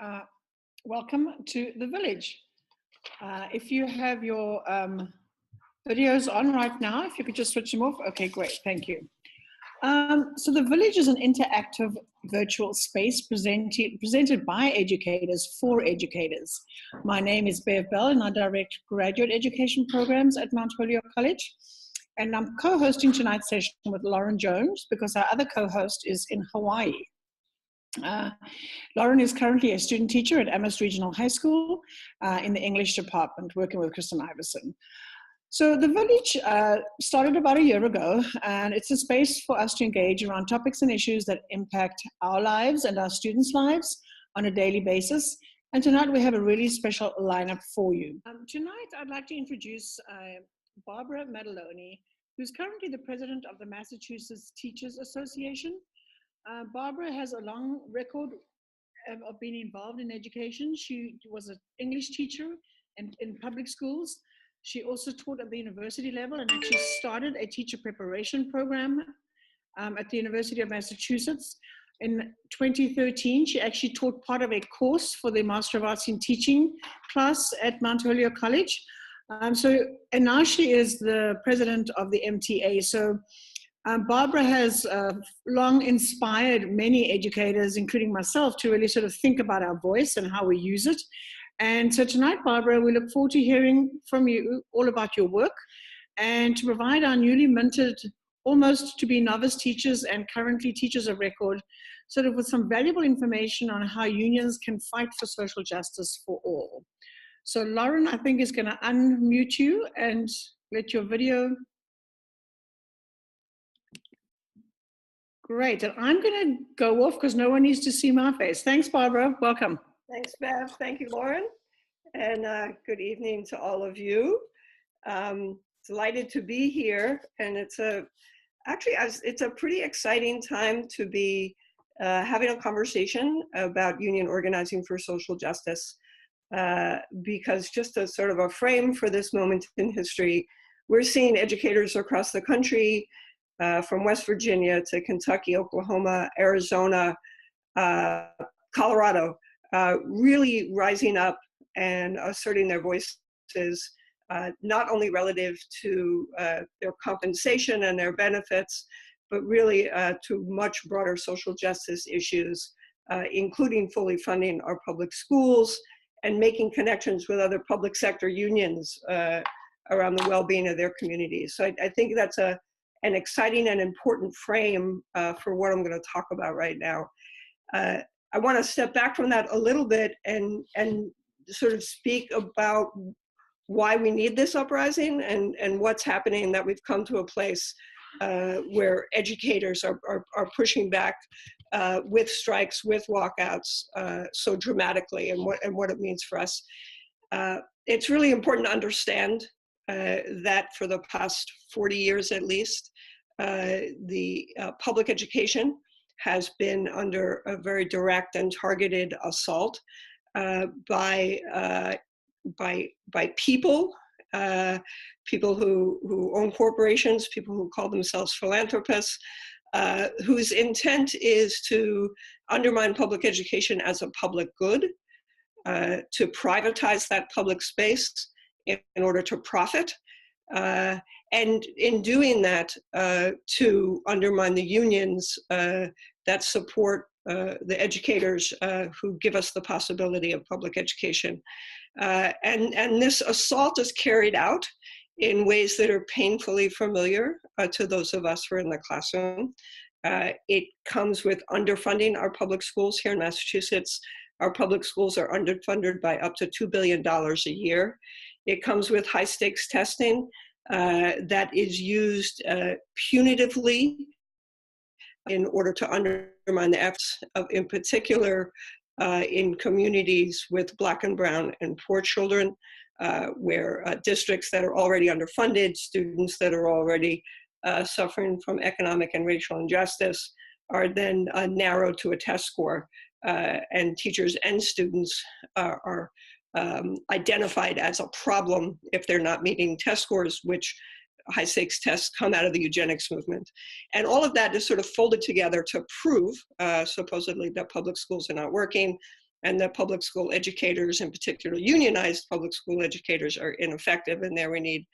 Uh, Welcome to the village. If you have your videos on right now, if you could just switch them off. Okay, great, thank you. So the village is an interactive virtual space presented by educators for educators. My name is Bev Bell and I direct graduate education programs at Mount Holyoke College. And I'm co-hosting tonight's session with Lauren Jones because our other co-host is in Hawaii. Lauren is currently a student teacher at Amherst Regional High School in the English department, working with Kristen Iverson. So the village started about a year ago, and it's a space for us to engage around topics and issues that impact our lives and our students' lives on a daily basis. And tonight we have a really special lineup for you. Tonight I'd like to introduce Barbara Maddaloni, who's currently the president of the Massachusetts Teachers Association. Barbara has a long record of being involved in education. She was an English teacher in public schools. She also taught at the university level and actually started a teacher preparation program at the University of Massachusetts. In 2013, she actually taught part of a course for the Master of Arts in Teaching class at Mount Holyoke College. And now she is the president of the MTA. So Barbara has long inspired many educators, including myself, to really sort of think about our voice and how we use it. And so tonight, Barbara, we look forward to hearing from you all about your work and to provide our newly minted, almost to be novice teachers and currently teachers of record, sort of with some valuable information on how unions can fight for social justice for all. So Lauren, I think, is going to unmute you and let your video. Great, and I'm going to go off because no one needs to see my face. Thanks, Barbara. Welcome. Thanks, Bev. Thank you, Lauren. And good evening to all of you. Delighted to be here. And it's a pretty exciting time to be having a conversation about union organizing for social justice. Because just as sort of a frame for this moment in history, we're seeing educators across the country, from West Virginia to Kentucky, Oklahoma, Arizona, Colorado, really rising up and asserting their voices, not only relative to their compensation and their benefits, but really to much broader social justice issues, including fully funding our public schools and making connections with other public sector unions around the well-being of their communities. So I think that's an exciting and important frame for what I'm going to talk about right now. I want to step back from that a little bit and sort of speak about why we need this uprising and what's happening, that we've come to a place where educators are pushing back with strikes, with walkouts so dramatically, and what it means for us. It's really important to understand that for the past 40 years at least, the public education has been under a very direct and targeted assault by people, people who own corporations, people who call themselves philanthropists, whose intent is to undermine public education as a public good, to privatize that public space in order to profit, and in doing that, to undermine the unions that support the educators who give us the possibility of public education. And this assault is carried out in ways that are painfully familiar to those of us who are in the classroom. It comes with underfunding our public schools here in Massachusetts. Our public schools are underfunded by up to $2 billion a year. It comes with high stakes testing that is used punitively in order to undermine the efforts of, in particular, in communities with Black and brown and poor children, where districts that are already underfunded, students that are already suffering from economic and racial injustice are then narrowed to a test score, and teachers and students are identified as a problem if they're not meeting test scores, which high stakes tests come out of the eugenics movement. And all of that is sort of folded together to prove, supposedly, that public schools are not working, and that public school educators, in particular unionized public school educators, are ineffective, and there we need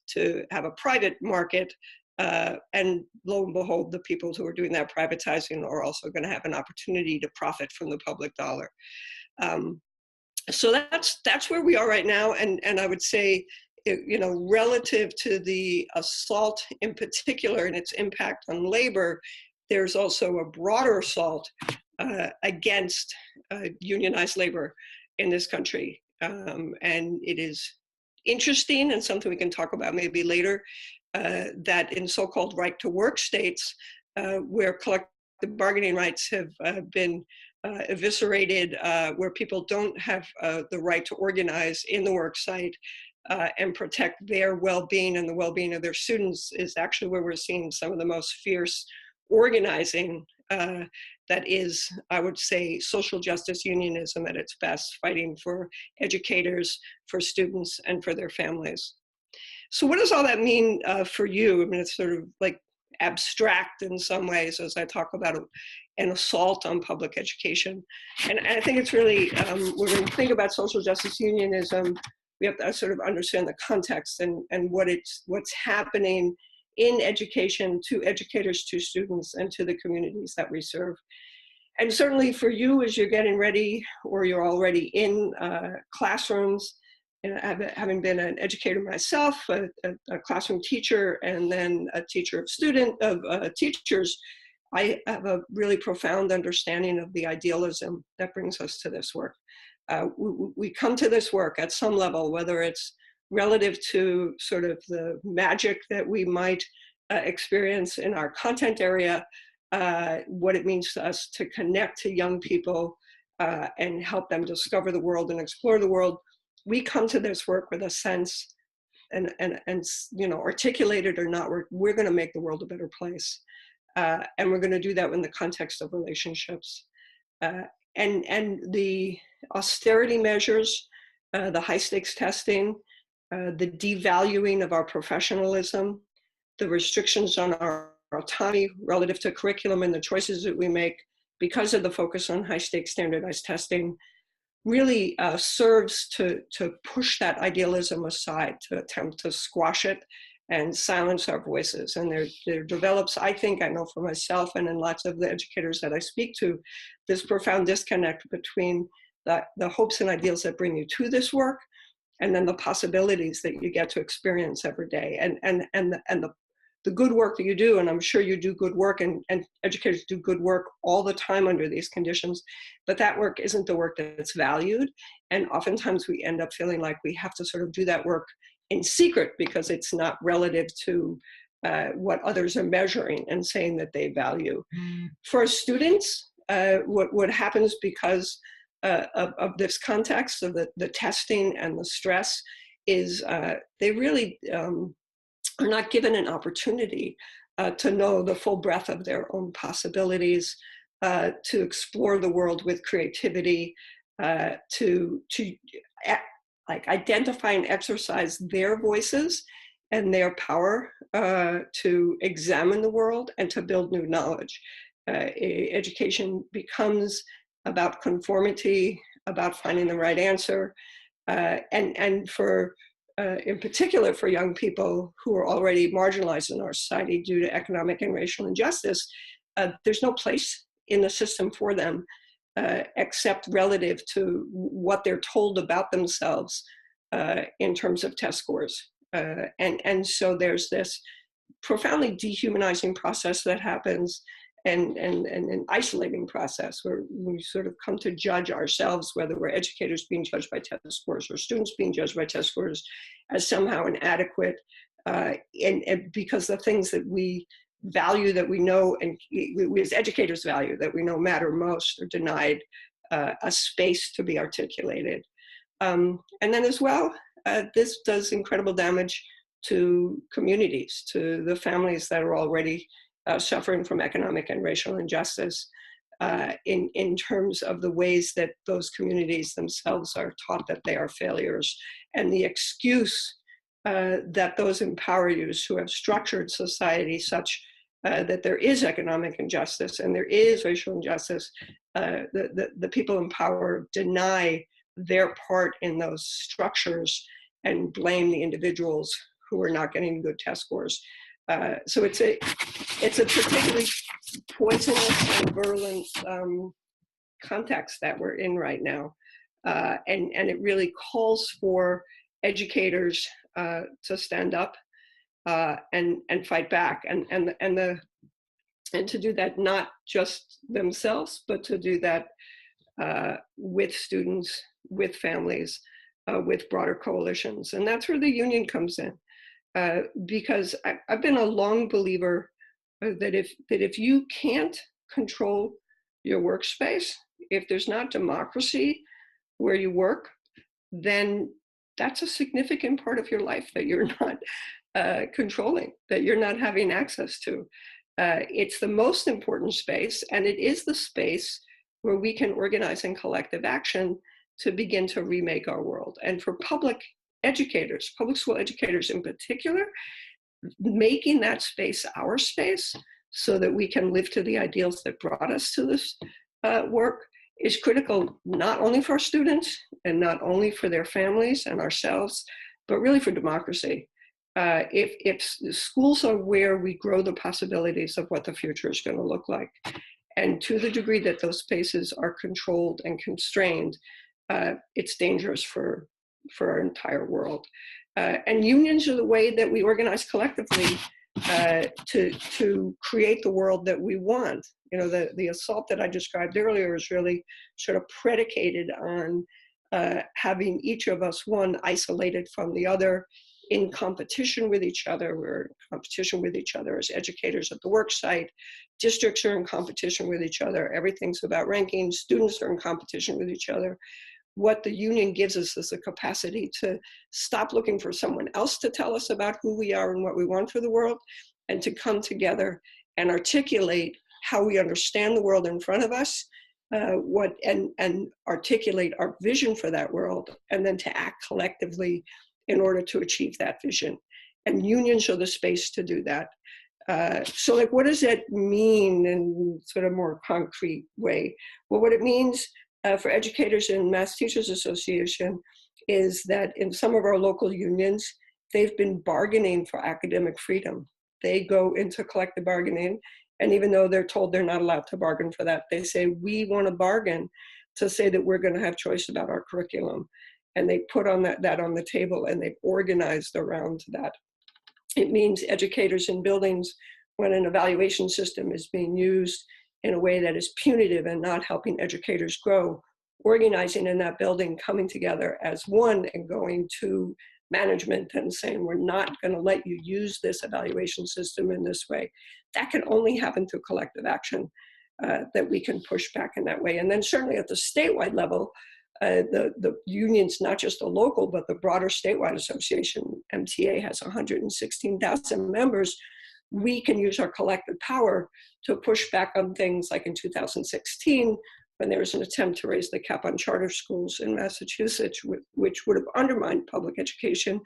to have a private market. And lo and behold, the people who are doing that privatizing are also going to have an opportunity to profit from the public dollar. So that's where we are right now, and I would say, you know, relative to the assault in particular and its impact on labor, there's also a broader assault against unionized labor in this country. And it is interesting, and something we can talk about maybe later, that in so-called right-to-work states, where collective bargaining rights have been eviscerated, where people don't have the right to organize in the work site and protect their well-being and the well-being of their students, is actually where we're seeing some of the most fierce organizing that is, I would say, social justice unionism at its best, fighting for educators, for students, and for their families. So what does all that mean for you? I mean, it's sort of like abstract in some ways as I talk about an assault on public education. And I think it's really, when we think about social justice unionism, we have to sort of understand the context and what's happening in education to educators, to students, and to the communities that we serve. And certainly for you, as you're getting ready, or you're already in classrooms, and having been an educator myself, a classroom teacher, and then a teacher of teachers, I have a really profound understanding of the idealism that brings us to this work. We come to this work at some level, whether it's relative to sort of the magic that we might experience in our content area, what it means to us to connect to young people and help them discover the world and explore the world. We come to this work with a sense, and you know, articulated or not, we're going to make the world a better place, and we're going to do that in the context of relationships, and the austerity measures, the high stakes testing, the devaluing of our professionalism, the restrictions on our autonomy relative to curriculum and the choices that we make because of the focus on high stakes standardized testing, really serves to push that idealism aside, to attempt to squash it and silence our voices. And there develops, I think, I know for myself and in lots of the educators that I speak to, this profound disconnect between the hopes and ideals that bring you to this work, and then the possibilities that you get to experience every day, and the good work that you do. And I'm sure you do good work, and educators do good work all the time under these conditions, but that work isn't the work that's valued. And oftentimes we end up feeling like we have to sort of do that work in secret because it's not relative to what others are measuring and saying that they value. For students, what happens because of this context of the testing and the stress is they really are not given an opportunity to know the full breadth of their own possibilities, to explore the world with creativity, to like identify and exercise their voices and their power to examine the world and to build new knowledge. Education becomes about conformity, about finding the right answer, and for in particular for young people who are already marginalized in our society due to economic and racial injustice, there's no place in the system for them except relative to what they're told about themselves in terms of test scores. And so there's this profoundly dehumanizing process that happens, and an isolating process where we sort of come to judge ourselves, whether we're educators being judged by test scores or students being judged by test scores, as somehow inadequate, and because the things that we value, that we know, and we as educators value, that we know matter most, are denied a space to be articulated. And then as well, this does incredible damage to communities, to the families that are already suffering from economic and racial injustice, in terms of the ways that those communities themselves are taught that they are failures, and the excuse that those in power use, who have structured society such that there is economic injustice and there is racial injustice, the people in power deny their part in those structures and blame the individuals who are not getting good test scores. So it's a particularly poisonous and virulent context that we're in right now. And it really calls for educators to stand up and fight back, and to do that not just themselves, but to do that with students, with families, with broader coalitions. And that's where the union comes in, because I've been a long believer that if you can't control your workspace, if there's not democracy where you work, then that's a significant part of your life that you're not controlling, that you're not having access to. It's the most important space, and it is the space where we can organize in collective action to begin to remake our world. And for public educators, public school educators in particular, making that space our space so that we can live to the ideals that brought us to this work is critical, not only for our students and not only for their families and ourselves, but really for democracy. If schools are where we grow the possibilities of what the future is going to look like, and to the degree that those spaces are controlled and constrained, it's dangerous for our entire world. And unions are the way that we organize collectively to create the world that we want. You know, the assault that I described earlier is really sort of predicated on having each of us, one, isolated from the other, in competition with each other. We're in competition with each other as educators at the work site. Districts are in competition with each other. Everything's about rankings. Students are in competition with each other. What the union gives us is the capacity to stop looking for someone else to tell us about who we are and what we want for the world, and to come together and articulate how we understand the world in front of us, and articulate our vision for that world, and then to act collectively in order to achieve that vision. And unions are the space to do that. So like, what does that mean in sort of more concrete way? Well, what it means for educators in Mass Teachers Association is that in some of our local unions, they've been bargaining for academic freedom. They go into collective bargaining, and even though they're told they're not allowed to bargain for that, they say, we want to bargain to say that we're going to have choice about our curriculum. And they put on that on the table, and they've organized around that. It means educators in buildings, when an evaluation system is being used in a way that is punitive and not helping educators grow, organizing in that building, coming together as one and going to management and saying, we're not going to let you use this evaluation system in this way. That can only happen through collective action, that we can push back in that way. And then certainly at the statewide level, the unions, not just the local, but the broader statewide association, MTA has 116,000 members. We can use our collective power to push back on things like in 2016, when there was an attempt to raise the cap on charter schools in Massachusetts, which would have undermined public education.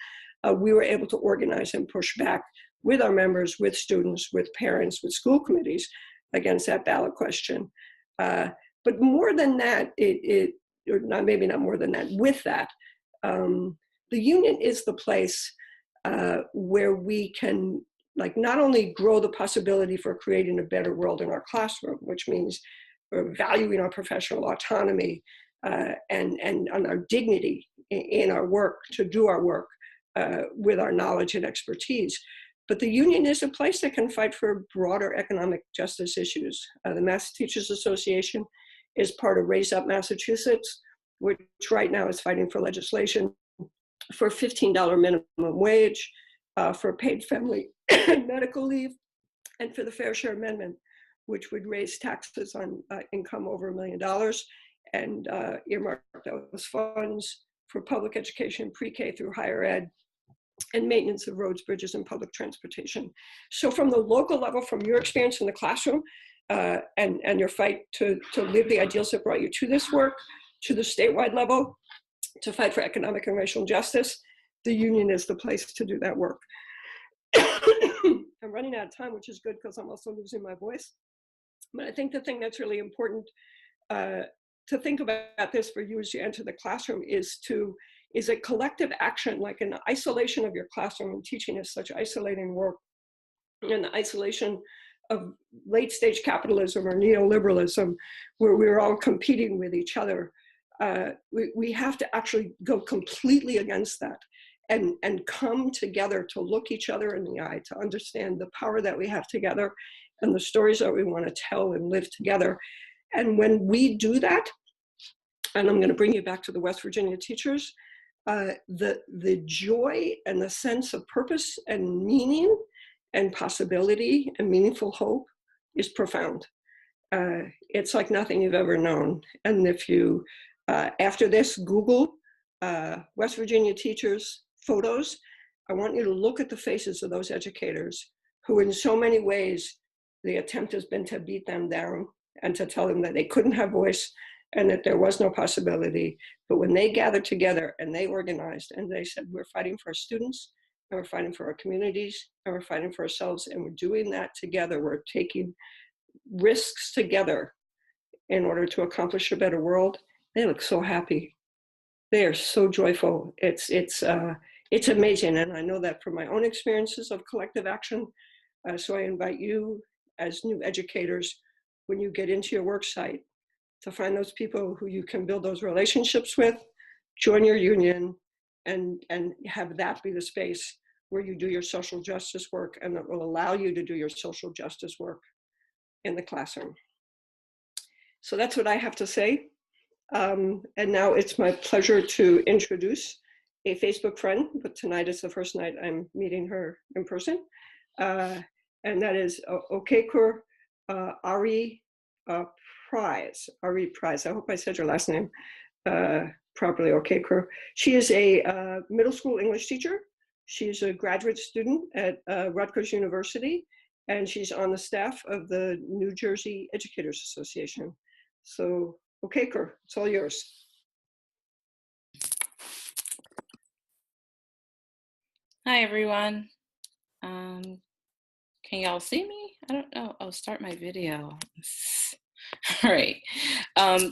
We were able to organize and push back with our members, with students, with parents, with school committees against that ballot question. But more than that, or not, maybe not more than that, with that, the union is the place where we can, like, not only grow the possibility for creating a better world in our classroom, which means we're valuing our professional autonomy and on our dignity in our work, to do our work with our knowledge and expertise. But the union is a place that can fight for broader economic justice issues. The Mass Teachers Association is part of Raise Up Massachusetts, which right now is fighting for legislation for $15 minimum wage, for paid family medical leave, and for the Fair Share Amendment, which would raise taxes on income over $1 million and earmark those funds for public education, pre-K through higher ed, and maintenance of roads, bridges, and public transportation. So from the local level, from your experience in the classroom and your fight to live the ideals that brought you to this work, to the statewide level, to fight for economic and racial justice, the union is the place to do that work. I'm running out of time, which is good because I'm also losing my voice. But I think the thing that's really important to think about this for you as you enter the classroom is a collective action, like an isolation of your classroom, and teaching is such isolating work, and the isolation of late stage capitalism or neoliberalism, where we're all competing with each other. We have to actually go completely against that and come together to look each other in the eye, to understand the power that we have together and the stories that we want to tell and live together. And when we do that, and I'm going to bring you back to the West Virginia teachers, the joy and the sense of purpose and meaning and possibility and meaningful hope is profound. It's like nothing you've ever known. And if you, after this, Google West Virginia teachers photos, I want you to look at the faces of those educators who in so many ways, the attempt has been to beat them down and to tell them that they couldn't have voice and that there was no possibility. But when they gathered together and they organized and they said, we're fighting for our students, and we're fighting for our communities, and we're fighting for ourselves, and we're doing that together. We're taking risks together in order to accomplish a better world. They look so happy. They are so joyful. It's amazing, and I know that from my own experiences of collective action. So I invite you as new educators, when you get into your work site, to find those people who you can build those relationships with, join your union, and have that be the space where you do your social justice work, and that will allow you to do your social justice work in the classroom. So that's what I have to say. And now it's my pleasure to introduce a Facebook friend, but tonight is the first night I'm meeting her in person. And that is Okekor Ari Prize. Ari Prize. I hope I said your last name properly, Okekor. She is a middle school English teacher. She's a graduate student at Rutgers University, and she's on the staff of the New Jersey Educators Association. So, Okekor, it's all yours. Hi, everyone. Can y'all see me? I don't know. I'll start my video. All right.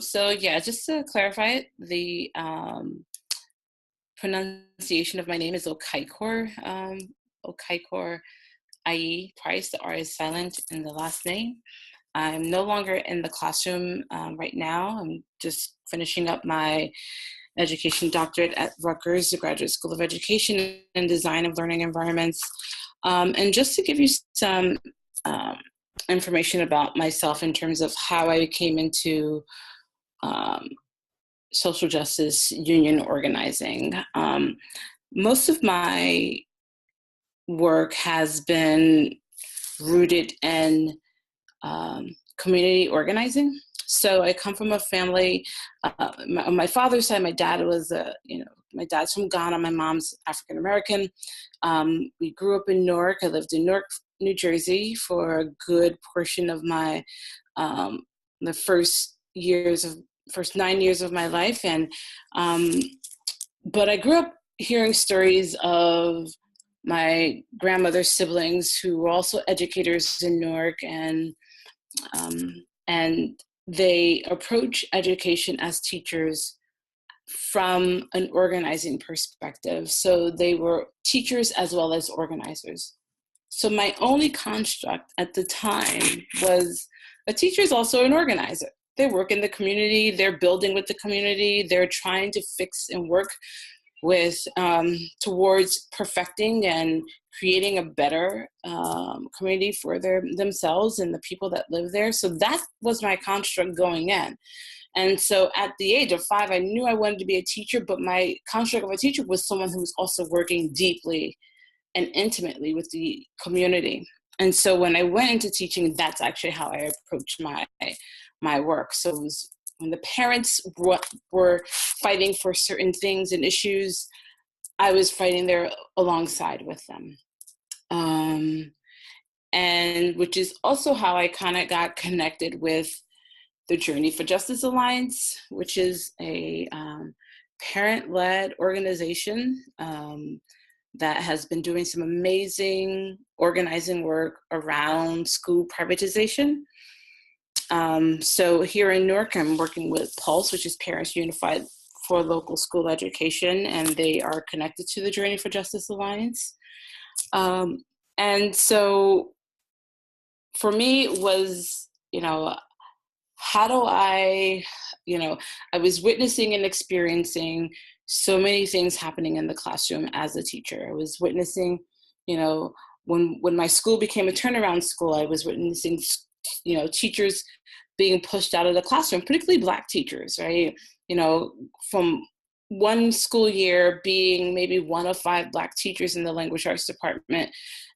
So yeah, just to clarify it, the pronunciation of my name is Okekor. Okekor Ai Price. The R is silent in the last name. I'm no longer in the classroom right now. I'm just finishing up my education doctorate at Rutgers, the Graduate School of Education and Design of Learning Environments. And just to give you some information about myself in terms of how I came into social justice union organizing. Most of my work has been rooted in community organizing. So I come from a family, on my father's side, my dad was, my dad's from Ghana, my mom's African-American. We grew up in Newark. I lived in Newark, New Jersey for a good portion of my, the first 9 years of my life. And, but I grew up hearing stories of my grandmother's siblings who were also educators in Newark, and they approach education as teachers from an organizing perspective. So they were teachers as well as organizers. So my only construct at the time was a teacher is also an organizer. They work in the community, they're building with the community, they're trying to fix and work with towards perfecting and creating a better community for themselves and the people that live there. So that was my construct going in. And so at the age of 5, I knew I wanted to be a teacher, but my construct of a teacher was someone who was also working deeply and intimately with the community. And so when I went into teaching, that's actually how I approached my work. So it was when the parents were fighting for certain things and issues, I was fighting there alongside with them. And which is also how I kind of got connected with the Journey for Justice Alliance, which is a parent-led organization that has been doing some amazing organizing work around school privatization. So here in Newark, I'm working with Pulse, which is Parents Unified for Local School Education, and they are connected to the Journey for Justice Alliance. And so for me, it was, how do I was witnessing and experiencing so many things happening in the classroom as a teacher. I was witnessing, when my school became a turnaround school, I was witnessing, teachers being pushed out of the classroom, particularly Black teachers, right? From one school year being maybe one of 5 Black teachers in the language arts department,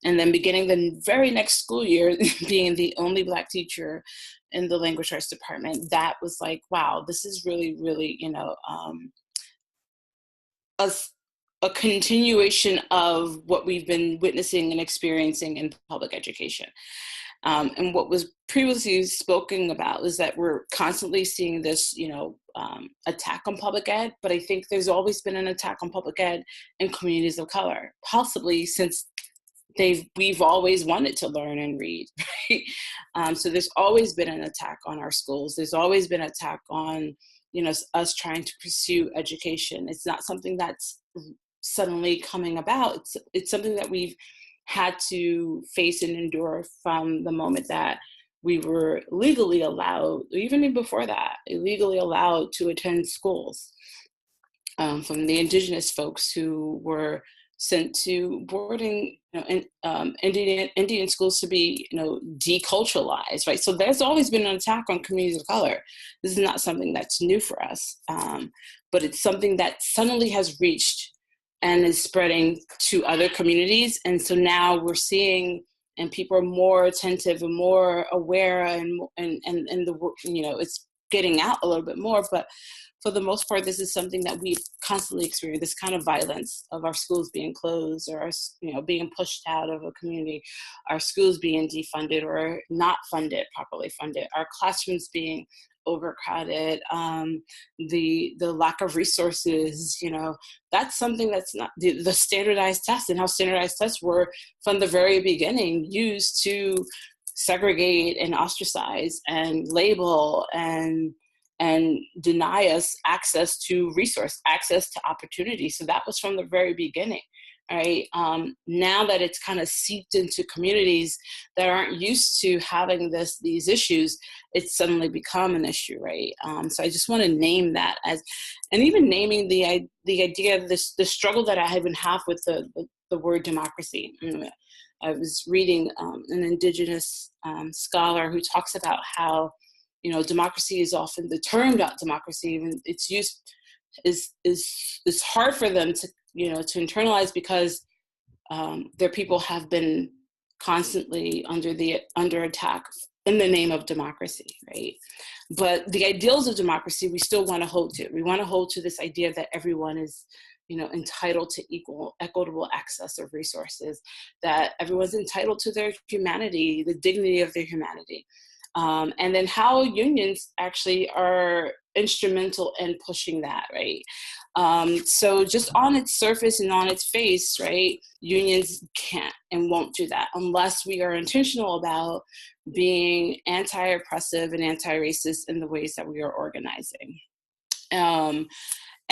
and then beginning the very next school year being the only Black teacher in the language arts department. That was like, wow, this is really, really, a continuation of what we've been witnessing and experiencing in public education. And what was previously spoken about is that we're constantly seeing this, attack on public ed, but I think there's always been an attack on public ed in communities of color, possibly since we've always wanted to learn and read, right? So there's always been an attack on our schools. There's always been an attack on, us trying to pursue education. It's not something that's suddenly coming about. It's something that we've had to face and endure from the moment that we were legally allowed, even before that, illegally allowed to attend schools, from the indigenous folks who were sent to boarding, Indian schools to be, deculturalized, right? So there's always been an attack on communities of color. This is not something that's new for us, but it's something that suddenly has reached and is spreading to other communities. And so now we're seeing, and people are more attentive and more aware, and it's getting out a little bit more. But for the most part, this is something that we've constantly experienced, this kind of violence of our schools being closed, or being pushed out of a community, our schools being defunded or not funded, properly funded, our classrooms being overcrowded, the lack of resources, that's something that's not the standardized tests, and how standardized tests were from the very beginning used to segregate and ostracize and label and deny us access to resource, access to opportunity. So that was from the very beginning. Right. Now that it's kind of seeped into communities that aren't used to having these issues, it's suddenly become an issue, right? So I just want to name that and even naming the idea of the struggle that I even have with the word democracy. I was reading an indigenous scholar who talks about how, democracy is often the term democracy, even it's used is hard for them to internalize, because their people have been constantly under attack in the name of democracy, right? But the ideals of democracy we still want to hold to. We want to hold to this idea that everyone is, entitled to equitable access of resources, that everyone's entitled to their humanity, the dignity of their humanity. And then how unions actually are instrumental in pushing that, right? So just on its surface and on its face, right, unions can't and won't do that unless we are intentional about being anti-oppressive and anti-racist in the ways that we are organizing.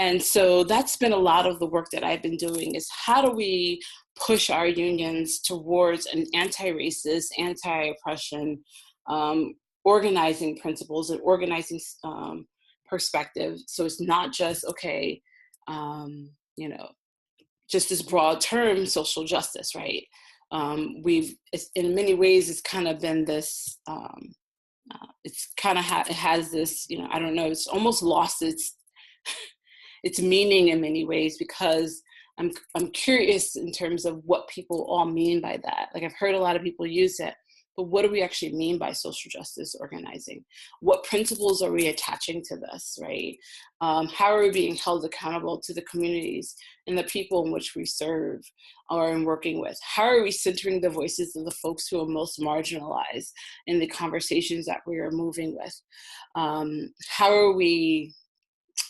And so that's been a lot of the work that I've been doing, is how do we push our unions towards an anti-racist, anti-oppression organizing principles and organizing perspective. So it's not just, just this broad term, social justice, right? In many ways, it's kind of been this, it has this, it's almost lost its meaning in many ways, because I'm curious in terms of what people all mean by that. Like, I've heard a lot of people use it, but what do we actually mean by social justice organizing? What principles are we attaching to this, right? How are we being held accountable to the communities and the people in which we serve or in working with? How are we centering the voices of the folks who are most marginalized in the conversations that we are moving with? How are we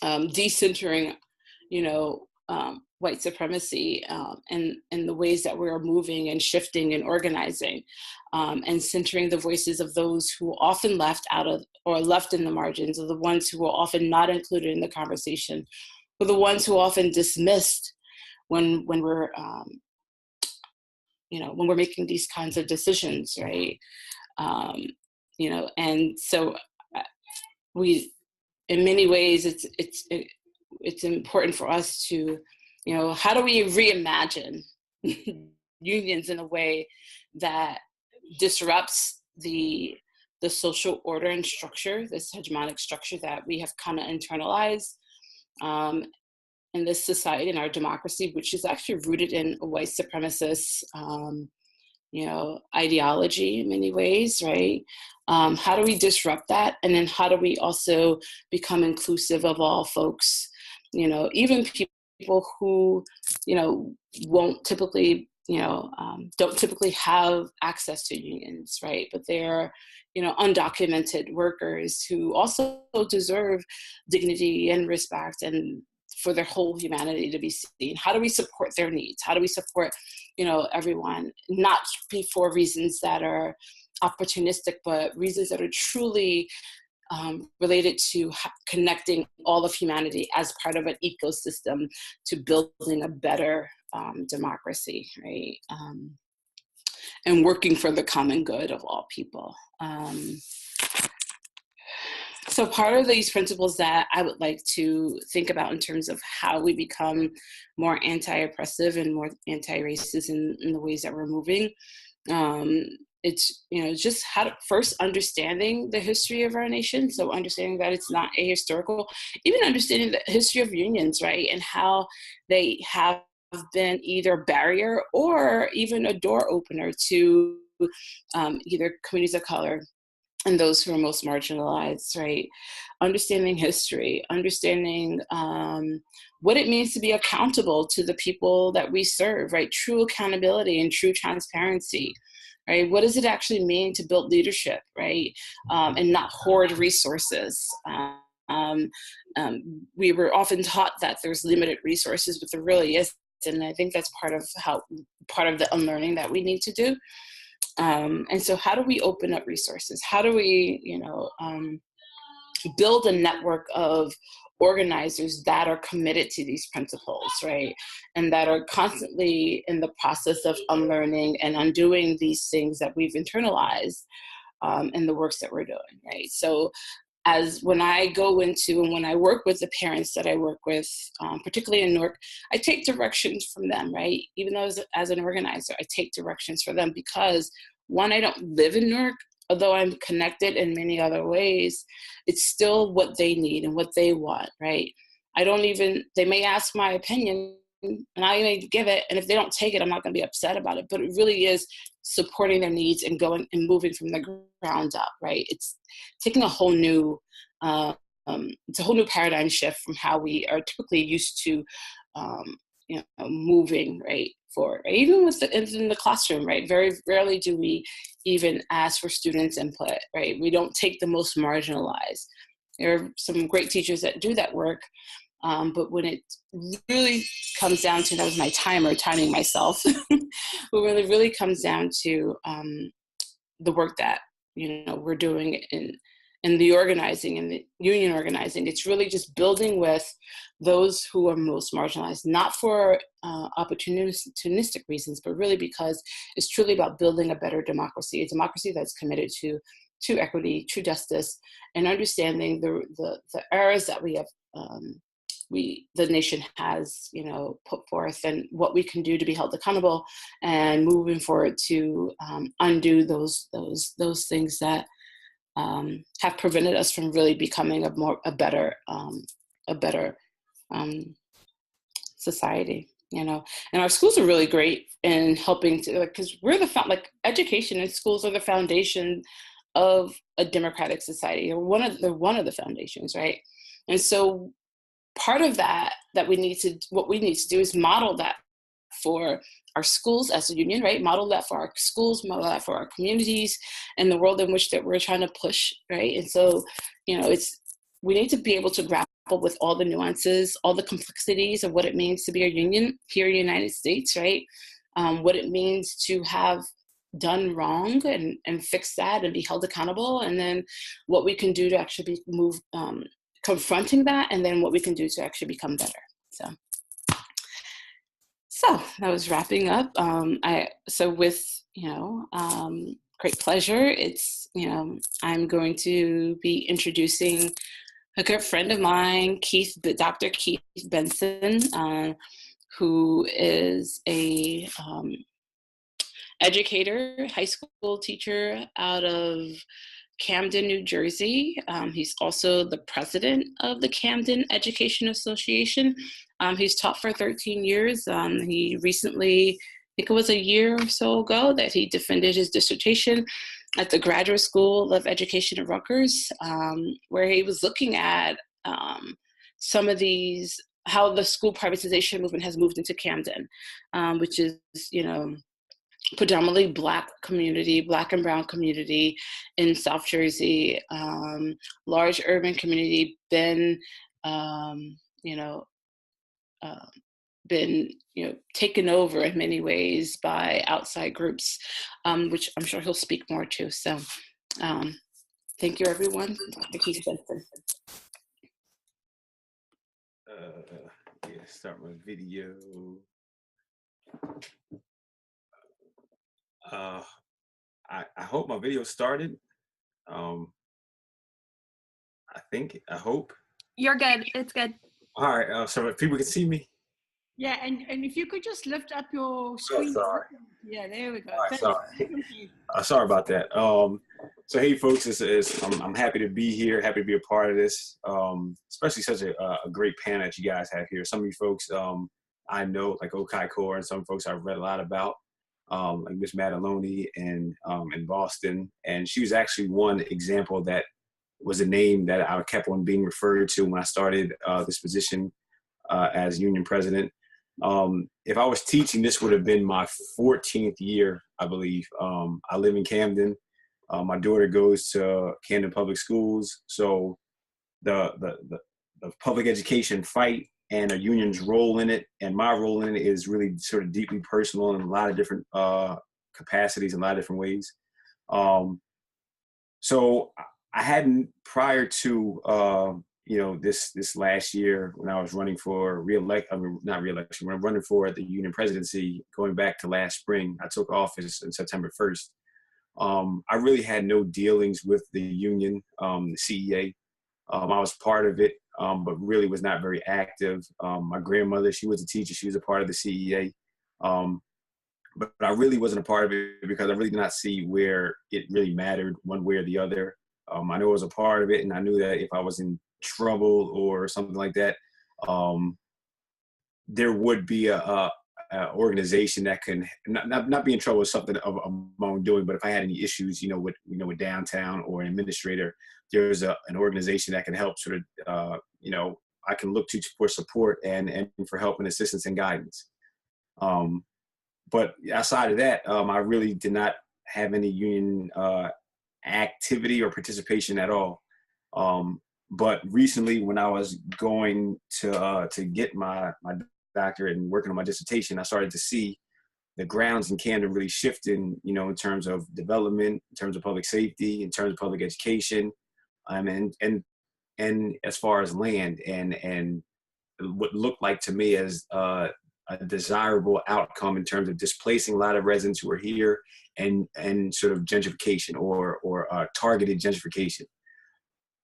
decentering, white supremacy and the ways that we're moving and shifting and organizing, and centering the voices of those who are often left out of or left in the margins, or the ones who are often not included in the conversation, or the ones who are often dismissed when we're when we're making these kinds of decisions, right? And so we, in many ways, it's important for us to, how do we reimagine unions in a way that disrupts the social order and structure, this hegemonic structure that we have kind of internalized in this society, in our democracy, which is actually rooted in a white supremacist, ideology in many ways, right? How do we disrupt that? And then how do we also become inclusive of all folks, even people who, won't typically, don't typically have access to unions, right? But they're, undocumented workers who also deserve dignity and respect and for their whole humanity to be seen. How do we support their needs? How do we support, everyone, not for reasons that are opportunistic, but reasons that are truly related to connecting all of humanity as part of an ecosystem to building a better democracy, right? And working for the common good of all people. So part of these principles that I would like to think about in terms of how we become more anti-oppressive and more anti-racist in the ways that we're moving, it's, just how to first understanding the history of our nation. So understanding that it's not ahistorical, even understanding the history of unions, right? And how they have been either a barrier or even a door opener to either communities of color and those who are most marginalized, right? Understanding history, understanding what it means to be accountable to the people that we serve, right? True accountability and true transparency, right? What does it actually mean to build leadership, right? And not hoard resources. We were often taught that there's limited resources, but there really isn't. And I think that's part of the unlearning that we need to do. And so how do we open up resources? How do we, build a network of organizers that are committed to these principles, right? And that are constantly in the process of unlearning and undoing these things that we've internalized in the works that we're doing, right? So as when I go into and when I work with the parents that I work with, particularly in Newark, I take directions from them, right? Even though as an organizer, I take directions from them because, one, I don't live in Newark, although I'm connected in many other ways, it's still what they need and what they want, right? They may ask my opinion and I may give it, and if they don't take it, I'm not gonna be upset about it, but it really is supporting their needs and going and moving from the ground up, right? It's taking a whole new, it's a whole new paradigm shift from how we are typically used to, moving, right, forward. Right? Even in the classroom, right? Very rarely do we even ask for students' input, right? We don't take the most marginalized. There are some great teachers that do that work, but when it really comes down to, that was my timing myself, but when it really comes down to the work that, we're doing in the organizing and the union organizing, it's really just building with those who are most marginalized, not for opportunistic reasons, but really because it's truly about building a better democracy, a democracy that's committed to equity, true justice, and understanding the errors that we have, the nation has, put forth, and what we can do to be held accountable, and moving forward to undo those things that have prevented us from really becoming a better society, And our schools are really great in helping to, because we're education and schools are the foundation of a democratic society. They're one of the foundations, right? And so part of what we need to do is model that for our schools as a union, right? Model that for our schools, model that for our communities, and the world in which that we're trying to push, right? And so, we need to be able to grapple with all the nuances, all the complexities of what it means to be a union here in the United States, right? What it means to have done wrong and fix that and be held accountable, and then what we can do to actually confronting that, and then what we can do to actually become better. So that was wrapping up. So with, great pleasure, I'm going to be introducing a good friend of mine, Dr. Keith Benson, who is a educator, high school teacher out of Camden, New Jersey. He's also the president of the Camden Education Association. He's taught for 13 years. He recently, I think it was a year or so ago, that he defended his dissertation at the Graduate School of Education at Rutgers, where he was looking at some of these, how the school privatization movement has moved into Camden, which is, predominantly Black and brown community in South Jersey, large urban community, been taken over in many ways by outside groups, which I'm sure he'll speak more to. So thank you, everyone. Dr. Keith Benson. Start my video. I hope my video started. I hope. You're good. It's good. All right. So if people can see me. Yeah, and if you could just lift up your screen. Oh, sorry. Yeah, there we go. All right, sorry. Sorry about that. So hey, folks, I'm happy to be here. Happy to be a part of this. Especially such a great panel that you guys have here. Some of you folks I know, like Okai Core, and some folks I've read a lot about. Like Miss Mataloni in Boston, and she was actually one example that was a name that I kept on being referred to when I started this position as union president. If I was teaching, this would have been my 14th year, I believe. I live in Camden. My daughter goes to Camden Public Schools, so the public education fight and a union's role in it, and my role in it, is really sort of deeply personal in a lot of different capacities, in a lot of different ways. So I hadn't, prior to this last year, when I was running for not re-election, when I'm running for the union presidency, going back to last spring, I took office on September 1st. I really had no dealings with the union, the CEA. I was part of it, but really was not very active. My grandmother, she was a teacher. She was a part of the CEA. But I really wasn't a part of it because I really did not see where it really mattered one way or the other. I knew I was a part of it, and I knew that if I was in trouble or something like that, there would be a organization that can not be in trouble with something of my own doing, but if I had any issues, with downtown or an administrator, there's an organization that can help sort of, I can look to for support and for help and assistance and guidance. But outside of that, I really did not have any union activity or participation at all. But recently, when I was going to get my doctorate and working on my dissertation, I started to see the grounds in Camden really shifting, in terms of development, in terms of public safety, in terms of public education, and as far as land and what looked like to me as a desirable outcome in terms of displacing a lot of residents who are here and sort of gentrification or targeted gentrification.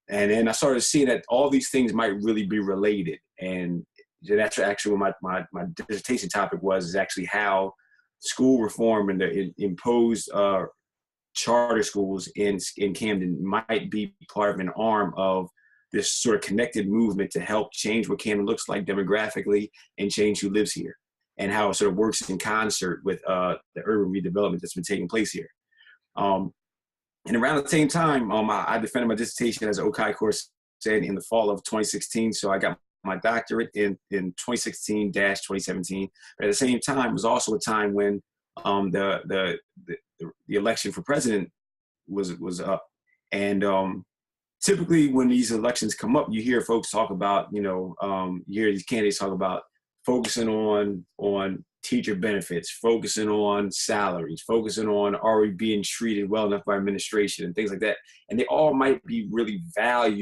And then I started seeing that all these things might really be related. And that's actually what my dissertation topic is actually how school reform and the imposed charter schools in Camden might be part of an arm of this sort of connected movement to help change what Camden looks like demographically and change who lives here, and how it sort of works in concert with the urban redevelopment that's been taking place here. And around the same time, I defended my dissertation, as Okai course said, in the fall of 2016. So I got my doctorate in 2016-2017. But at the same time, it was also a time when the election for president was up. And typically when these elections come up, you hear folks talk about, you hear these candidates talk about focusing on teacher benefits, focusing on salaries, focusing on are we being treated well enough by administration and things like that. And they all might be really valid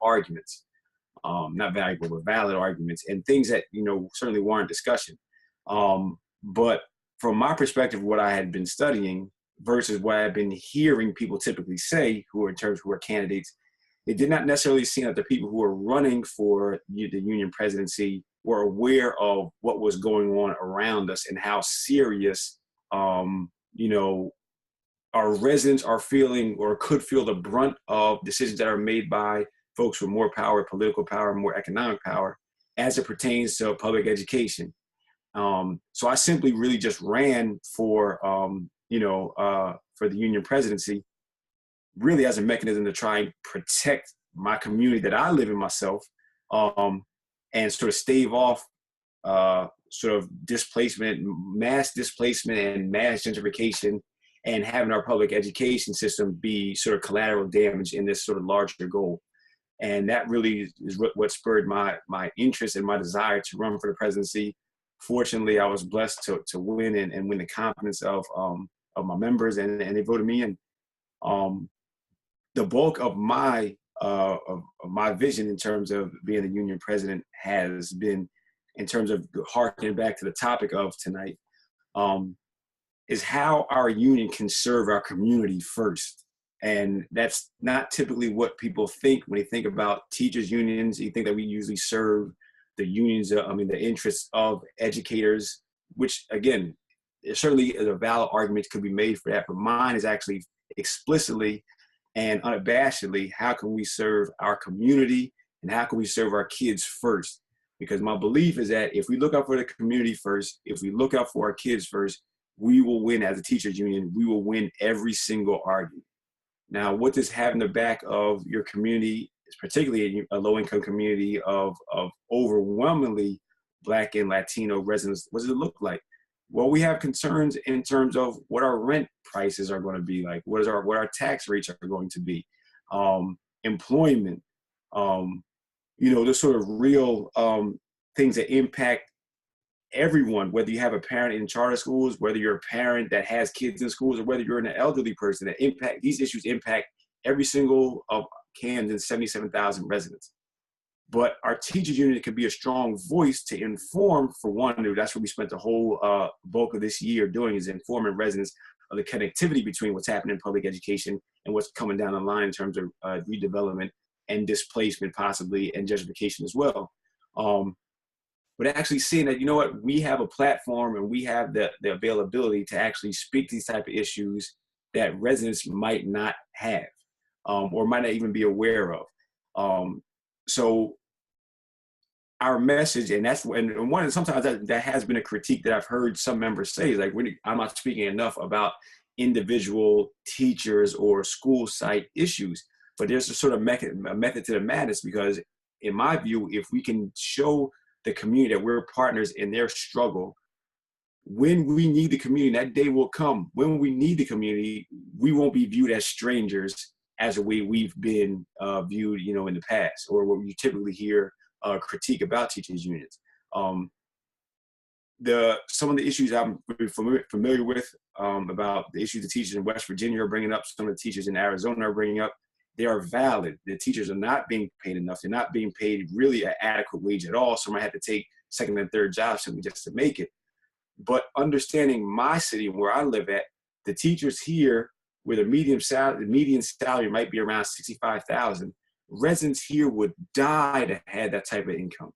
arguments, not valuable, but valid arguments and things that, certainly warrant discussion. But from my perspective, what I had been studying versus what I've been hearing people typically say who are candidates, it did not necessarily seem that the people who were running for the union presidency were aware of what was going on around us and how serious, our residents are feeling or could feel the brunt of decisions that are made by folks with more power, political power, more economic power, as it pertains to public education. So I simply really just ran for the union presidency, really as a mechanism to try and protect my community that I live in myself, and sort of stave off sort of displacement, mass displacement and mass gentrification, and having our public education system be sort of collateral damage in this sort of larger goal. And that really is what spurred my interest and my desire to run for the presidency. Fortunately, I was blessed to win and win the confidence of my members, and they voted me in. The bulk of my vision in terms of being a union president has been, in terms of harkening back to the topic of tonight, is how our union can serve our community first. And that's not typically what people think when they think about teachers' unions. You think that we usually serve the unions, the interests of educators, which again, certainly a valid argument could be made for that, but mine is actually explicitly and unabashedly, how can we serve our community and how can we serve our kids first? Because my belief is that if we look out for the community first, if we look out for our kids first, we will win as a teachers union. We will win every single argument. Now, what does having the back of your community, particularly a low-income community of overwhelmingly Black and Latino residents, what does it look like? Well, we have concerns in terms of what our rent prices are going to be like, what our tax rates are going to be, employment, the sort of real things that impact everyone, whether you have a parent in charter schools, whether you're a parent that has kids in schools, or whether you're an elderly person. These issues impact every single of Camden's 77,000 residents. But our teachers union could be a strong voice to inform, for one. That's what we spent the whole bulk of this year doing, is informing residents of the connectivity between what's happening in public education and what's coming down the line in terms of redevelopment and displacement possibly, and gentrification as well. But actually seeing that, we have a platform and we have the availability to actually speak to these type of issues that residents might not have, or might not even be aware of. So our message, and sometimes that has been a critique that I've heard some members say, is like, I'm not speaking enough about individual teachers or school site issues. But there's a sort of a method to the madness, because in my view, if we can show the community that we're partners in their struggle, when we need the community, that day will come. When we need the community, we won't be viewed as strangers as the way we've been viewed, in the past, or what you typically hear critique about teachers unions. Some of the issues I'm familiar with about the issues the teachers in West Virginia are bringing up, some of the teachers in Arizona are bringing up, they are valid. The teachers are not being paid enough. They're not being paid really an adequate wage at all. Some might have to take second and third jobs simply just to make it. But understanding my city and where I live at, the teachers here, where the median salary might be around $65,000, residents here would die to have that type of income.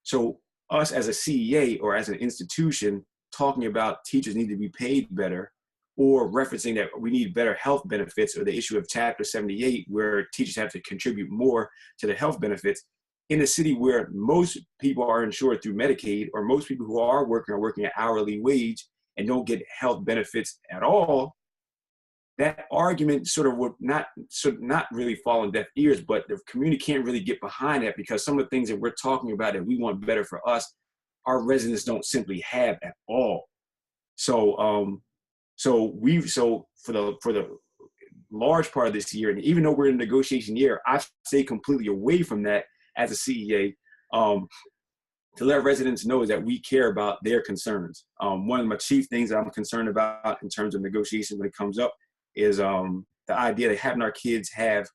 So us as a CEA or as an institution talking about teachers need to be paid better, or referencing that we need better health benefits, or the issue of Chapter 78, where teachers have to contribute more to the health benefits, in a city where most people are insured through Medicaid, or most people who are working at hourly wage and don't get health benefits at all, that argument would not really fall on deaf ears. But the community can't really get behind that, because some of the things that we're talking about that we want better for us, our residents don't simply have at large part of this year, and even though we're in a negotiation year, I've stayed completely away from that as a CEA, to let residents know that we care about their concerns. One of my chief things that I'm concerned about in terms of negotiation when it comes up is the idea that having our kids have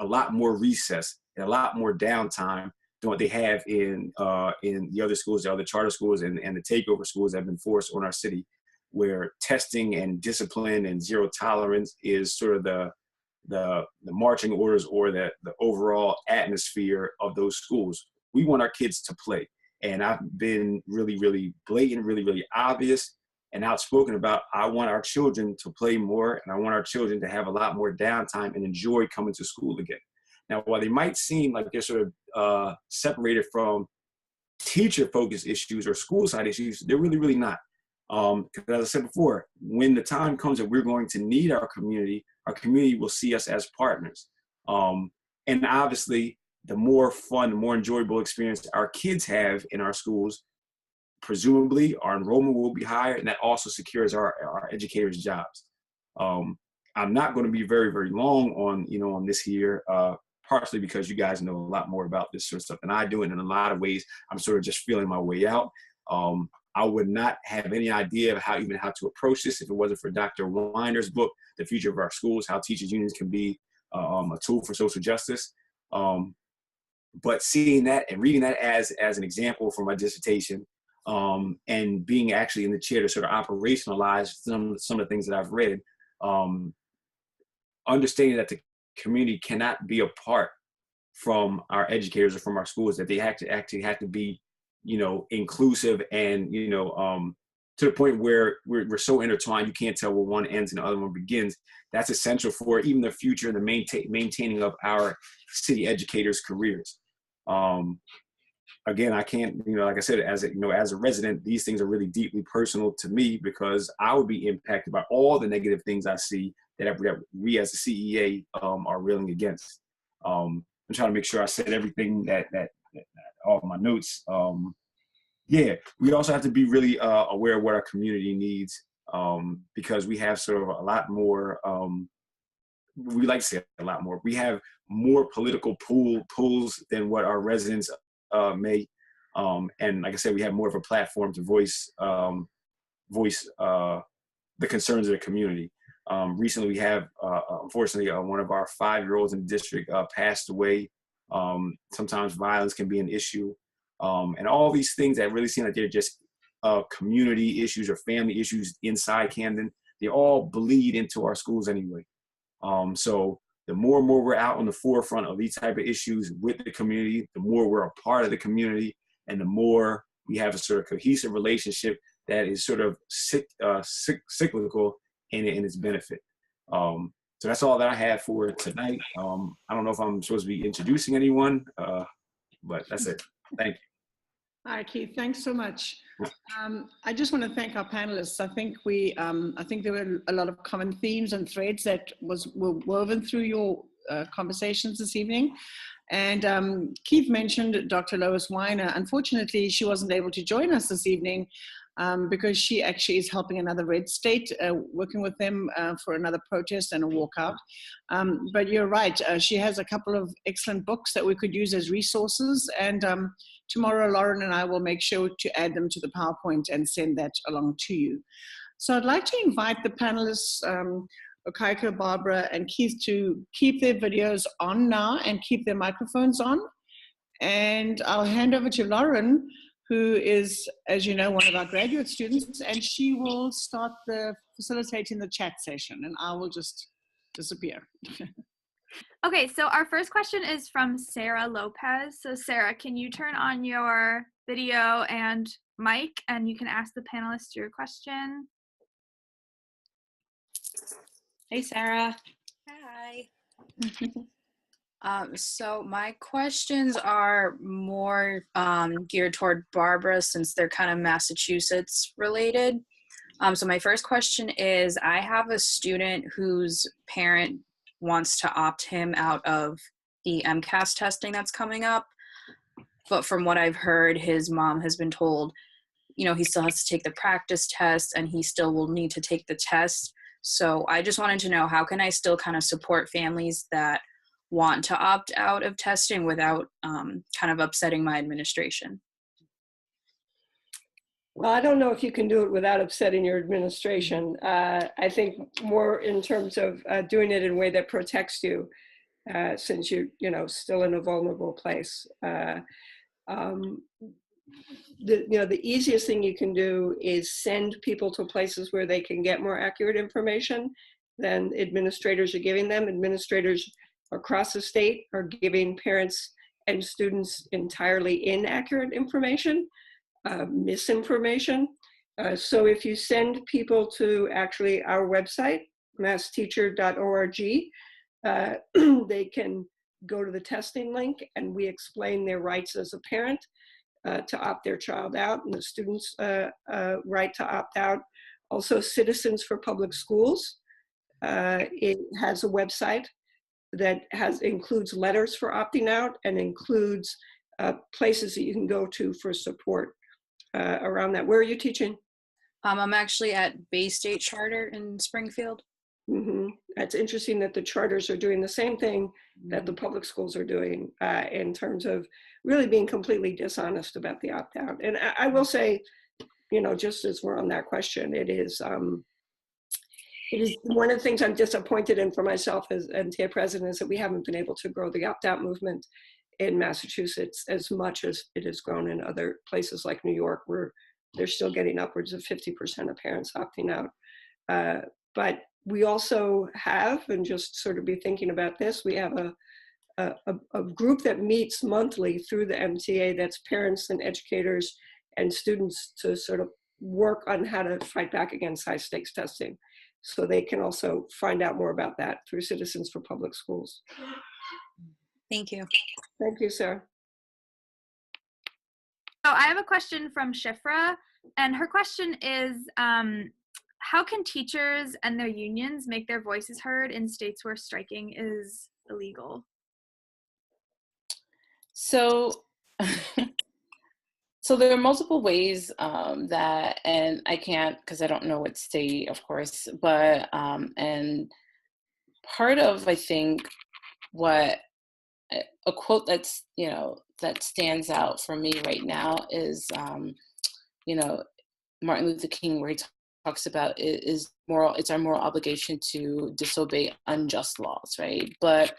a lot more recess and a lot more downtime than what they have in the other schools, the other charter schools, and the takeover schools that have been forced on our city, where testing and discipline and zero tolerance is sort of the marching orders or the overall atmosphere of those schools. We want our kids to play. And I've been really, really blatant, really, really obvious and outspoken about, I want our children to play more, and I want our children to have a lot more downtime and enjoy coming to school again. Now, while they might seem like they're sort of separated from teacher-focused issues or school-side issues, they're really, really not. Because as I said before, when the time comes that we're going to need our community will see us as partners. And obviously, the more fun, the more enjoyable experience our kids have in our schools, presumably our enrollment will be higher, and that also secures our educators' jobs. I'm not going to be very, very long on this here, partially because you guys know a lot more about this sort of stuff than I do, and in a lot of ways, I'm sort of just feeling my way out. I would not have any idea of how to approach this if it wasn't for Dr. Weiner's book, The Future of Our Schools, How Teachers Unions Can Be a Tool for Social Justice. But seeing that and reading that as an example for my dissertation, and being actually in the chair to sort of operationalize some of the things that I've read, understanding that the community cannot be apart from our educators or from our schools, that they actually have to be, inclusive and, to the point where we're so intertwined, you can't tell where one ends and the other one begins. That's essential for even the future and the maintaining of our city educators' careers. Again, I can't, like I said, as a resident, these things are really deeply personal to me because I would be impacted by all the negative things I see that we as a CEA are railing against. I'm trying to make sure I said everything that all of my notes. Yeah, we also have to be really aware of what our community needs, because we have sort of a lot more, we like to say a lot more. We have more political pools than what our residents may. And like I said, we have more of a platform to voice the concerns of the community. Recently, we have, unfortunately, one of our 5-year-olds in the district passed away. Sometimes violence can be an issue. And all these things that really seem like they're just community issues or family issues inside Camden, they all bleed into our schools anyway. So the more and more we're out on the forefront of these type of issues with the community, the more we're a part of the community, and the more we have a sort of cohesive relationship that is sort of cyclical in its benefit. So that's all that I have for tonight. I don't know if I'm supposed to be introducing anyone, but that's it. Thank you. All right, Keith, thanks so much. I just want to thank our panelists. I think there were a lot of common themes and threads that were woven through your conversations this evening. And Keith mentioned Dr. Lois Weiner. Unfortunately, she wasn't able to join us this evening because she actually is helping another red state, working with them for another protest and a walkout. But you're right, she has a couple of excellent books that we could use as resources. And tomorrow, Lauren and I will make sure to add them to the PowerPoint and send that along to you. So I'd like to invite the panelists, Okaiko, Barbara, and Keith, to keep their videos on now and keep their microphones on. And I'll hand over to Lauren, who is, as you know, one of our graduate students, and she will start facilitating the chat session, and I will just disappear. Okay, so our first question is from Sarah Lopez. So Sarah, can you turn on your video and mic, and you can ask the panelists your question? Hey, Sarah. Hi. So my questions are more geared toward Barbara, since they're kind of Massachusetts related. So my first question is, I have a student whose parent wants to opt him out of the MCAS testing that's coming up. But from what I've heard, his mom has been told, he still has to take the practice test and he still will need to take the test. So I just wanted to know, how can I still kind of support families that want to opt out of testing without kind of upsetting my administration? Well, I don't know if you can do it without upsetting your administration. I think more in terms of doing it in a way that protects you, since you're still in a vulnerable place. The easiest thing you can do is send people to places where they can get more accurate information than administrators are giving them. Administrators across the state are giving parents and students entirely inaccurate information, misinformation. So if you send people to actually our website, massteacher.org, they can go to the testing link, and we explain their rights as a parent to opt their child out, and the student's right to opt out. Also, Citizens for Public Schools, it has a website that includes letters for opting out and includes places that you can go to for support around that. Where are you teaching? I'm actually at Bay State Charter in Springfield. Mm-hmm. That's interesting that the charters are doing the same thing that the public schools are doing in terms of really being completely dishonest about the opt-out. And I will say, just as we're on that question, it is one of the things I'm disappointed in for myself as MTA president is that we haven't been able to grow the opt-out movement in Massachusetts as much as it has grown in other places like New York, where they're still getting upwards of 50% of parents opting out. But we also have, and just sort of be thinking about this, we have a group that meets monthly through the MTA that's parents and educators and students to sort of work on how to fight back against high stakes testing. So they can also find out more about that through Citizens for Public Schools. Thank you. Thank you, Sarah. So I have a question from Shifra, and her question is, how can teachers and their unions make their voices heard in states where striking is illegal? So, so there are multiple ways that, and I can't, because I don't know what state, of course, but, and part of, I think, what a quote that's, that stands out for me right now is, Martin Luther King, where he talks about it's our moral obligation to disobey unjust laws, right? But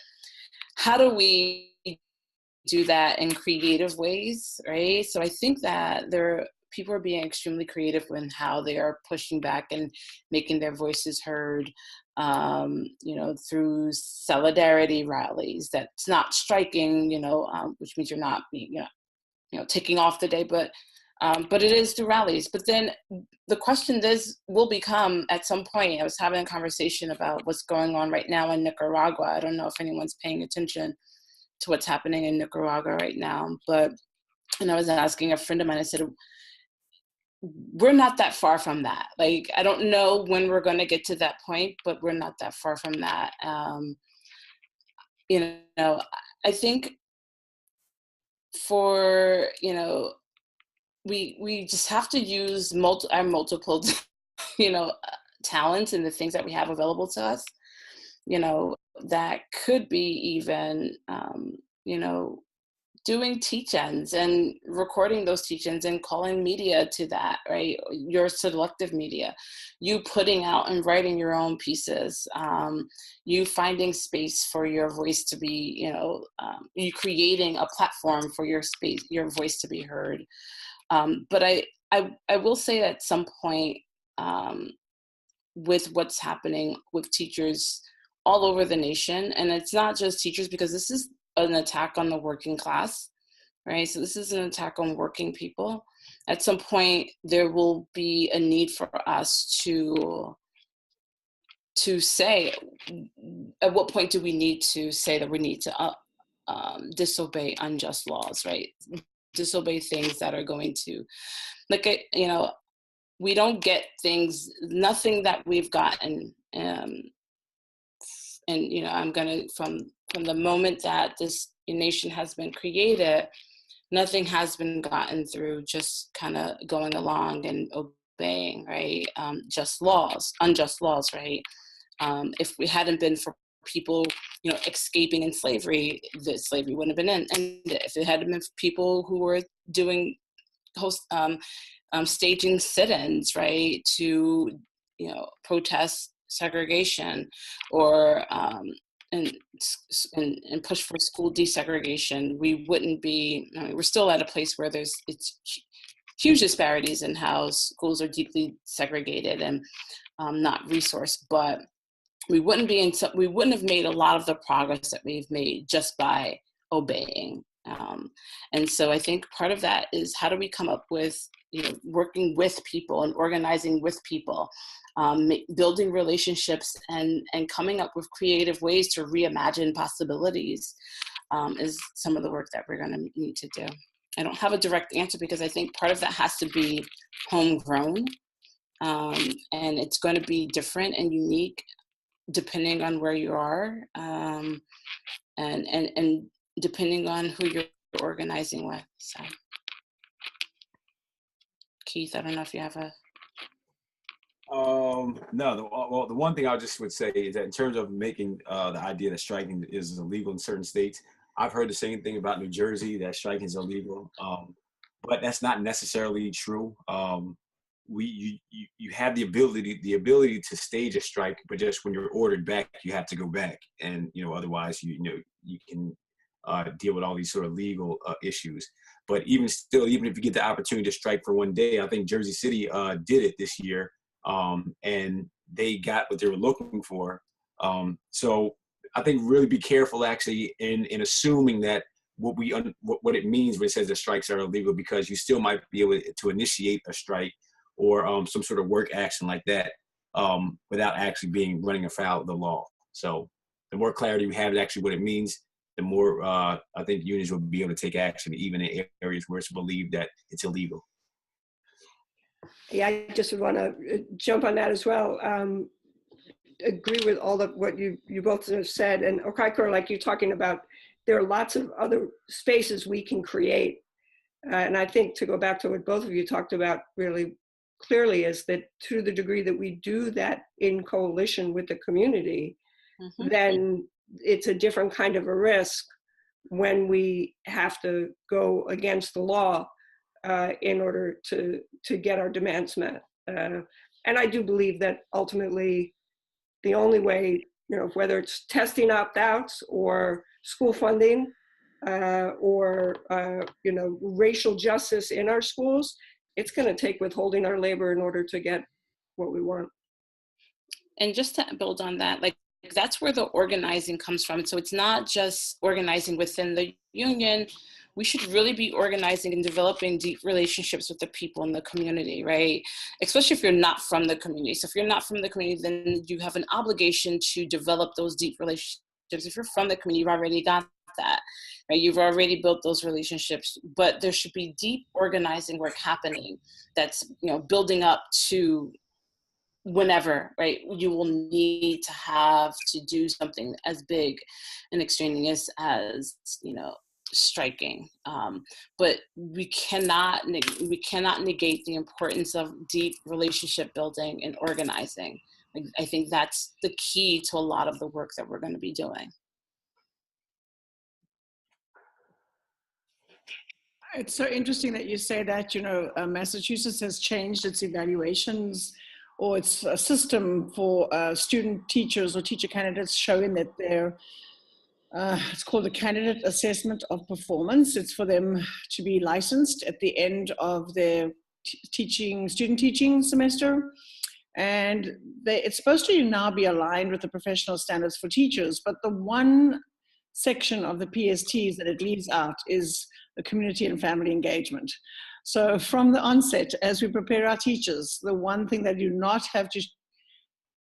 how do we do that in creative ways, right? So I think that people are being extremely creative in how they are pushing back and making their voices heard, through solidarity rallies. That's not striking, which means you're not being, taking off the day, but it is through rallies. But then the question will become, at some point, I was having a conversation about what's going on right now in Nicaragua. I don't know if anyone's paying attention to what's happening in Nicaragua right now, and I was asking a friend of mine, I said, we're not that far from that. Like, I don't know when we're going to get to that point, but we're not that far from that. I think for, we just have to use our multiple, talents and the things that we have available to us, that could be even, doing teach-ins and recording those teach-ins and calling media to that, right? Your selective media, you putting out and writing your own pieces, you finding space for your voice to be, you creating a platform for your voice to be heard. But I will say at some point, with what's happening with teachers all over the nation, and it's not just teachers, because this is an attack on the working class, right? So this is an attack on working people. At some point, there will be a need for us to say, at what point do we need to say that we need to disobey unjust laws, right? Disobey things that are going to, we don't get things, nothing that we've gotten, and I'm gonna, from the moment that this nation has been created, nothing has been gotten through just kind of going along and obeying, right? Just laws, unjust laws, right? If we hadn't been for people, escaping in slavery, the slavery wouldn't have been ended. If it hadn't been for people who were doing staging sit-ins, right, to protest segregation, or and push for school desegregation, we wouldn't be. We're still at a place where it's huge disparities in how schools are deeply segregated and not resourced, but we wouldn't have made a lot of the progress that we've made just by obeying. And so I think part of that is, how do we come up with, working with people and organizing with people, building relationships and coming up with creative ways to reimagine possibilities, is some of the work that we're going to need to do. I don't have a direct answer, because I think part of that has to be homegrown, and it's going to be different and unique depending on where you are, and depending on who you're organizing with. So, Keith, I don't know if you have a. No. The one thing I just would say is that in terms of making the idea that striking is illegal in certain states, I've heard the same thing about New Jersey, that striking is illegal, but that's not necessarily true. You have the ability to stage a strike, but just when you're ordered back, you have to go back, and otherwise you can deal with all these sort of legal issues. But even if you get the opportunity to strike for one day, I think Jersey City did it this year, and they got what they were looking for. So I think really be careful actually in assuming that what it means when it says that strikes are illegal, because you still might be able to initiate a strike or some sort of work action like that, without actually running afoul of the law. So the more clarity we have actually what it means, the more I think unions will be able to take action, even in areas where it's believed that it's illegal. Yeah, I just want to jump on that as well. Agree with all of what you both have said. And Okaikor, like you're talking about, there are lots of other spaces we can create. And I think, to go back to what both of you talked about really clearly, is that to the degree that we do that in coalition with the community, then it's a different kind of a risk when we have to go against the law in order to get our demands met. And I do believe that ultimately the only way, whether it's testing opt-outs or school funding, or racial justice in our schools, it's going to take withholding our labor in order to get what we want. And just to build on that, that's where the organizing comes from. So it's not just organizing within the union. We should really be organizing and developing deep relationships with the people in the community, right? Especially if you're not from the community. So if you're not from the community, then you have an obligation to develop those deep relationships. If you're from the community, you've already got that, right? You've already built those relationships, but there should be deep organizing work happening that's, building up to whenever, right, you will need to have to do something as big and extreme as striking. But we cannot negate the importance of deep relationship building and organizing. I think that's the key to a lot of the work that we're going to be doing. It's so interesting that you say that. Massachusetts has changed its evaluations, or its system for student teachers or teacher candidates, showing that they're it's called the Candidate Assessment of Performance. It's for them to be licensed at the end of their student teaching semester. And it's supposed to now be aligned with the professional standards for teachers, but the one section of the PSTs that it leaves out is the community and family engagement. So from the onset, as we prepare our teachers, the one thing that you not have to,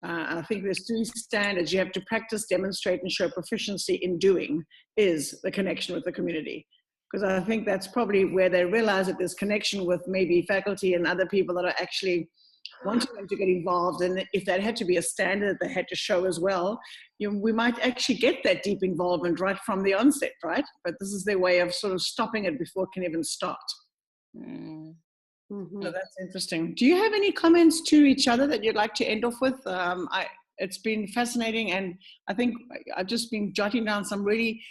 I think there's 3 standards you have to practice, demonstrate, and show proficiency in doing, is the connection with the community. Because I think that's probably where they realize that there's connection with maybe faculty and other people that are actually wanting them to get involved. And if that had to be a standard that they had to show as well, we might actually get that deep involvement right from the onset, right? But this is their way of sort of stopping it before it can even start. So that's interesting. Do you have any comments to each other that you'd like to end off with? It's been fascinating, and I think I've just been jotting down some really,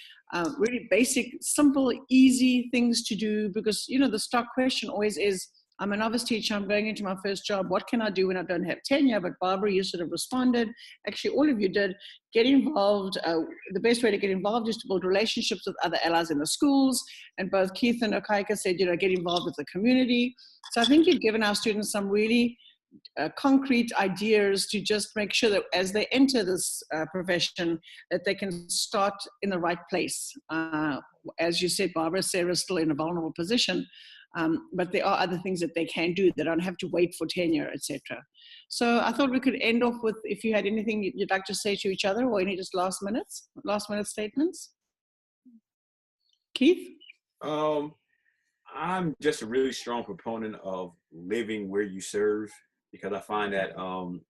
really basic, simple, easy things to do, because, you know, the stock question always is, I'm a novice teacher, I'm going into my first job, what can I do when I don't have tenure? But Barbara, you sort of responded. Actually, all of you did. Get involved. The best way to get involved is to build relationships with other allies in the schools. And both Keith and Okaika said, you know, get involved with the community. So I think you've given our students some really concrete ideas to just make sure that as they enter this profession, that they can start in the right place. As you said, Barbara, Sarah's still in a vulnerable position, but there are other things that they can do. They don't have to wait for tenure, etc. So I thought we could end off with, if you had anything you'd like to say to each other, or any just last minute statements. Keith? I'm just a really strong proponent of living where you serve, because I find that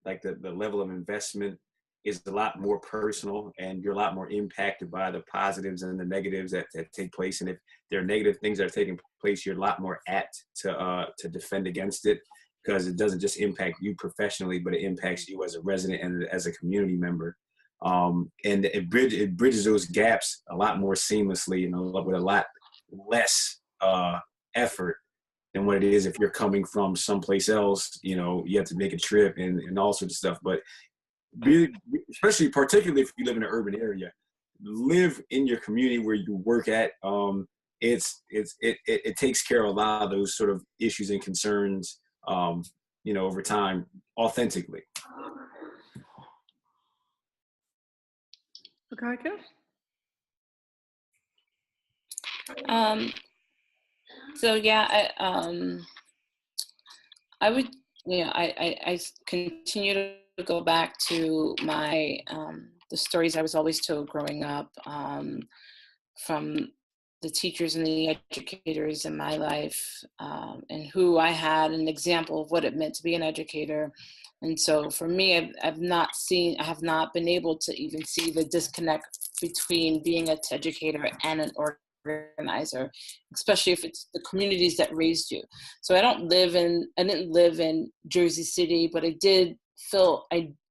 like the level of investment is a lot more personal, and you're a lot more impacted by the positives and the negatives that take place. And if there are negative things that are taking place, you're a lot more apt to defend against it, because it doesn't just impact you professionally, but it impacts you as a resident and as a community member. And it bridges those gaps a lot more seamlessly, you know, with a lot less effort than what it is if you're coming from someplace else. You know, you have to make a trip and all sorts of stuff. But especially, particularly if you live in an urban area, live in your community where you work at. It takes care of a lot of those sort of issues and concerns, you know, over time, authentically. Okaika? So yeah, I would, you know, I continue to go back to my the stories I was always told growing up, from the teachers and the educators in my life, and who I had an example of what it meant to be an educator. And so for me, I have not been able to even see the disconnect between being an educator and an organizer, especially if it's the communities that raised you. So I didn't live in Jersey City, but I did feel,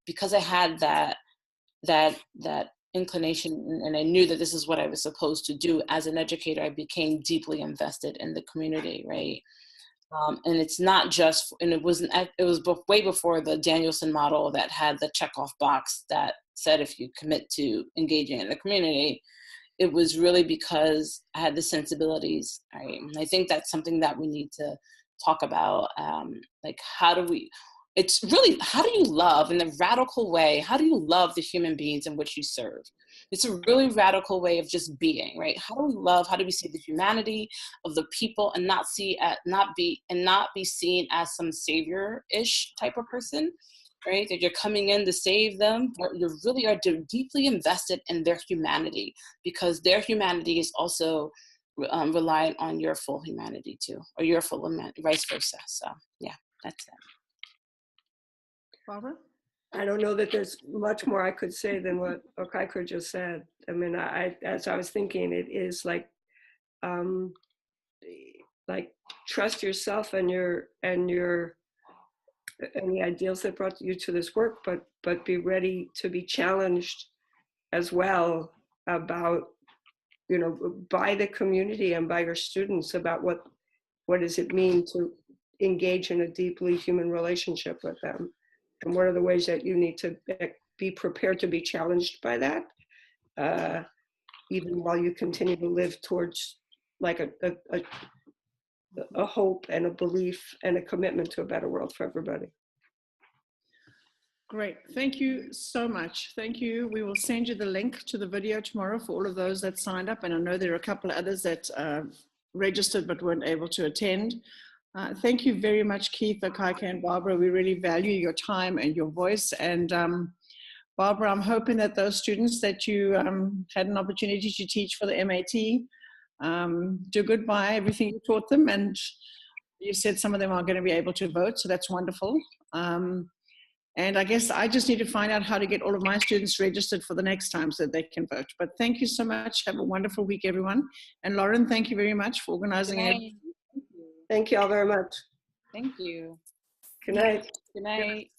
because I had that inclination, and I knew that this is what I was supposed to do as an educator, I became deeply invested in the community, right? And it's not just, and it was way before the Danielson model that had the checkoff box that said if you commit to engaging in the community. It was really because I had the sensibilities, right? And I think that's something that we need to talk about. Like, how do you love in a radical way? How do you love the human beings in which you serve? It's a really radical way of just being, right? How do we see the humanity of the people and not be seen as some savior-ish type of person, right? That you're coming in to save them, but you really are deeply invested in their humanity, because their humanity is also reliant on your full humanity too, or your full humanity, vice versa. So yeah, that's that. Barbara? I don't know that there's much more I could say than what Okaika just said. I mean, as I was thinking, it is like trust yourself and the ideals that brought you to this work, but be ready to be challenged as well about, you know, by the community and by your students about what does it mean to engage in a deeply human relationship with them, and what are the ways that you need to be prepared to be challenged by that, even while you continue to live towards like a hope and a belief and a commitment to a better world for everybody. Great, thank you so much. Thank you. We will send you the link to the video tomorrow for all of those that signed up. And I know there are a couple of others that registered but weren't able to attend. Thank you very much, Keith, Okaika, and Barbara. We really value your time and your voice. And Barbara, I'm hoping that those students that you had an opportunity to teach for the MAT do good by everything you taught them. And you said some of them are going to be able to vote, so that's wonderful. And I guess I just need to find out how to get all of my students registered for the next time so that they can vote. But thank you so much. Have a wonderful week, everyone. And Lauren, thank you very much for organizing it. Thank you all very much. Thank you. Good night. Good night.